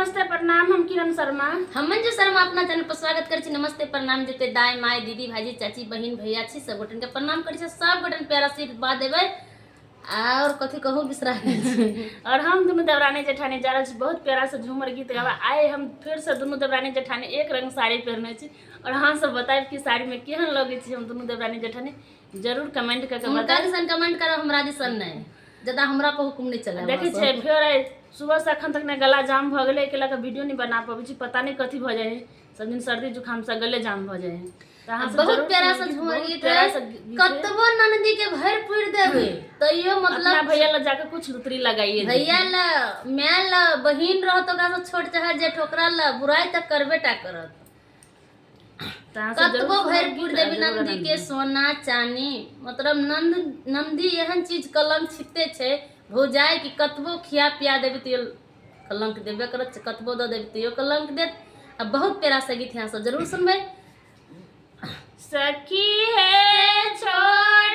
नमस्ते प्रणाम। हम किरण शर्मा, हम मंजू शर्मा अपना चैनल पर स्वागत कर छी। नमस्ते प्रणाम देते दाई माई दीदी भाजी चाची बहन भैया छी सब गोटन के प्रणाम कर छी। सब गोटन प्यारा आशीर्वाद देवे और कथी कहूँ बिसरा और हम दोनों देवरानी जेठानी जा रहे छी बहुत प्यारा से झूमर गीत गावा। आए हम फिर से दोनों देवरानी जेठानी एक रंग साड़ी पहनने छी और हाँ सब बताए कि साड़ी में केहन लगे छी हम दोनों देवरानी जेठानी। जरूर कमेंट करके बताए। कमेंट करो, हमरा दिसन नहीं ज्यादा हमरा पर हुकुम नहीं चले। देखे छे फिर सुबह से अखन तक ने गला जाम भ गेले के लके वीडियो नहीं बना पाबे छी, पता नहीं कथी भ जाए है। सब दिन सर्दी जुकाम से गले जाम भ जाए है। बहुत प्यारा सा झूमर गीत है। कतबो नंदी के भर पुर देवे तइयो मतलब भैया ला जाके कुछ लुतरी लगाइए। भैया ला मैं ला बहिन रहो तो का छोट चाहे जेठ ओकरा ला बुराई तक करबे टा करत। कतबो भर पुर देवी नंदी के सोना चांदी मतलब नंदी एहन चीज कलंक छिते छे भौजाई कि कतबो खिया पिया देवी तो कलंक देवे करत, कतबो द देवी तो कलंक देत। अब बहुत प्यारा सा गीत यहाँ सब जरूर सुनबे। सखी है छोड़